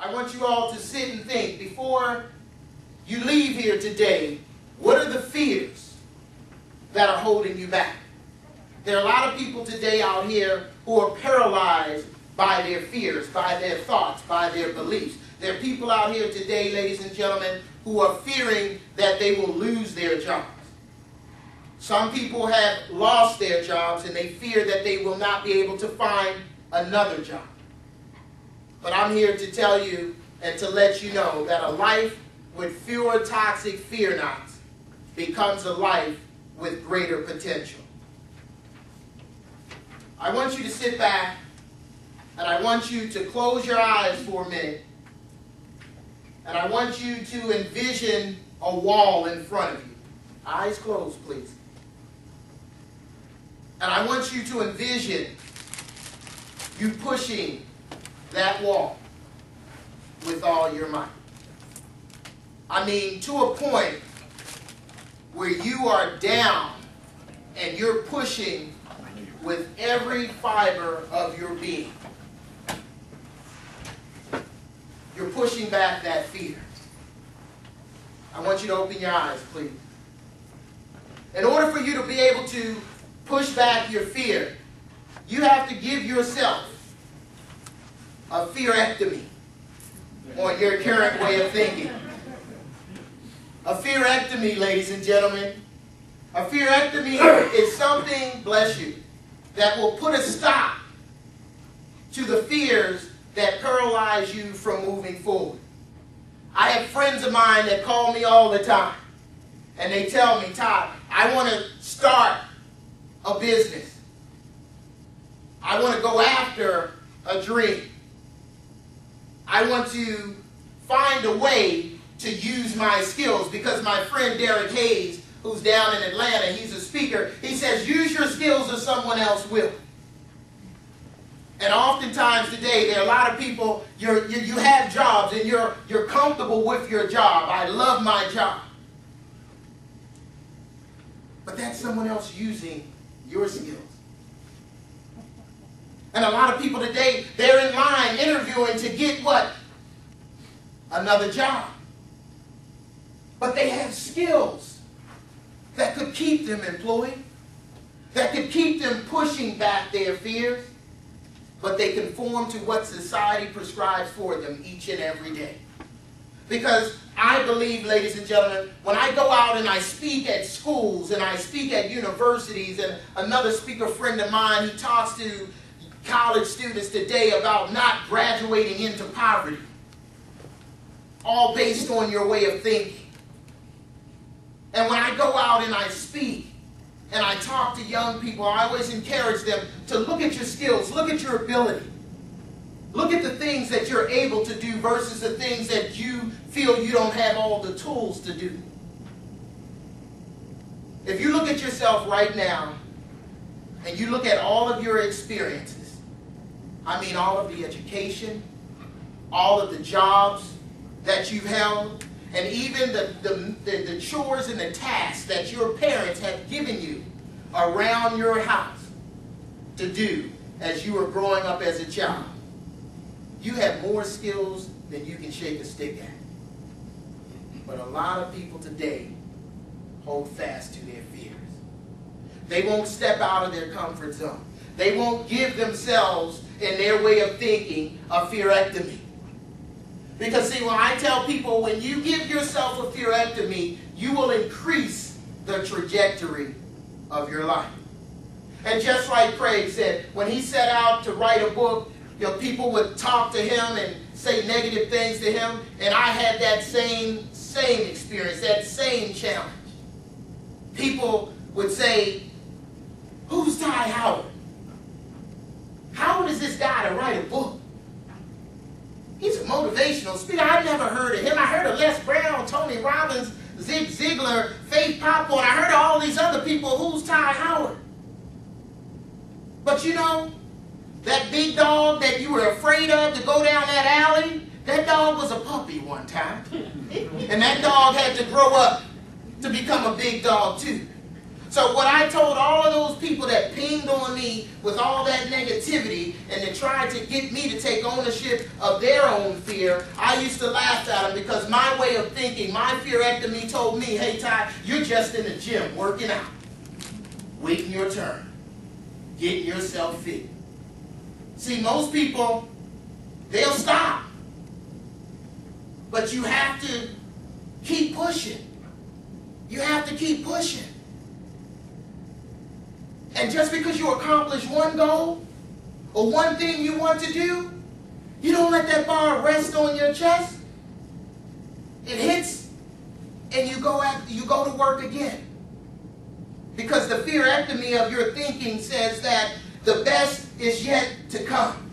I want you all to sit and think before you leave here today, what are the fears that are holding you back? There are a lot of people today out here who are paralyzed by their fears, by their thoughts, by their beliefs. There are people out here today, ladies and gentlemen, who are fearing that they will lose their jobs. Some people have lost their jobs and they fear that they will not be able to find another job. But I'm here to tell you and to let you know that a life with fewer toxic fear knots becomes a life with greater potential. I want you to sit back and I want you to close your eyes for a minute. And I want you to envision a wall in front of you. Eyes closed, please. And I want you to envision you pushing that wall with all your might. I mean, to a point where you are down and you're pushing with every fiber of your being. You're pushing back that fear. I want you to open your eyes, please. In order for you to be able to push back your fear, you have to give yourself a fearectomy on your current way of thinking. A fearectomy, ladies and gentlemen. A fearectomy is something, bless you, that will put a stop to the fears that paralyze you from moving forward. I have friends of mine that call me all the time and they tell me, Todd, I want to start a business. I want to go after a dream. I want to find a way to use my skills because my friend Derek Hayes, who's down in Atlanta, he's a speaker, he says, use your skills or someone else will. And oftentimes today, there are a lot of people, you have jobs and you're comfortable with your job. I love my job. But that's someone else using your skills. And a lot of people today, they're in line interviewing to get what? Another job. But they have skills that could keep them employed, that could keep them pushing back their fears, but they conform to what society prescribes for them each and every day. Because I believe, ladies and gentlemen, when I go out and I speak at schools and I speak at universities, and another speaker friend of mine, he talks to college students today about not graduating into poverty, all based on your way of thinking. And when I go out and I speak and I talk to young people, I always encourage them to look at your skills, look at your ability. Look at the things that you're able to do versus the things that you feel you don't have all the tools to do. If you look at yourself right now and you look at all of your experiences, I mean all of the education, all of the jobs that you've held, and even the chores and the tasks that your parents have given you around your house to do as you were growing up as a child, you have more skills than you can shake a stick at. But a lot of people today hold fast to their fears. They won't step out of their comfort zone. They won't give themselves, in their way of thinking, a fearectomy. Because see, when I tell people, when you give yourself a fearectomy, you will increase the trajectory of your life. And just like Craig said, when he set out to write a book, people would talk to him and say negative things to him, and I had that same experience, that same challenge. People would say, who's Ty Howard? How old is this guy to write a book? He's a motivational speaker. I never heard of him. I heard of Les Brown, Tony Robbins, Zig Ziglar, Faith Popcorn. I heard of all these other people. Who's Ty Howard? But you know, that big dog that you were afraid of to go down that alley, that dog was a puppy one time. And that dog had to grow up to become a big dog too. So what I told all of those people that pinged on me with all that negativity and they tried to get me to take ownership of their own fear, I used to laugh at them because my way of thinking, my fearectomy told me, hey Ty, you're just in the gym working out, waiting your turn, getting yourself fit. See, most people, they'll stop. But you have to keep pushing. You have to keep pushing. And just because you accomplish one goal or one thing you want to do, you don't let that bar rest on your chest. It hits and you go to work again. Because the fearectomy of your thinking says that the best is yet to come.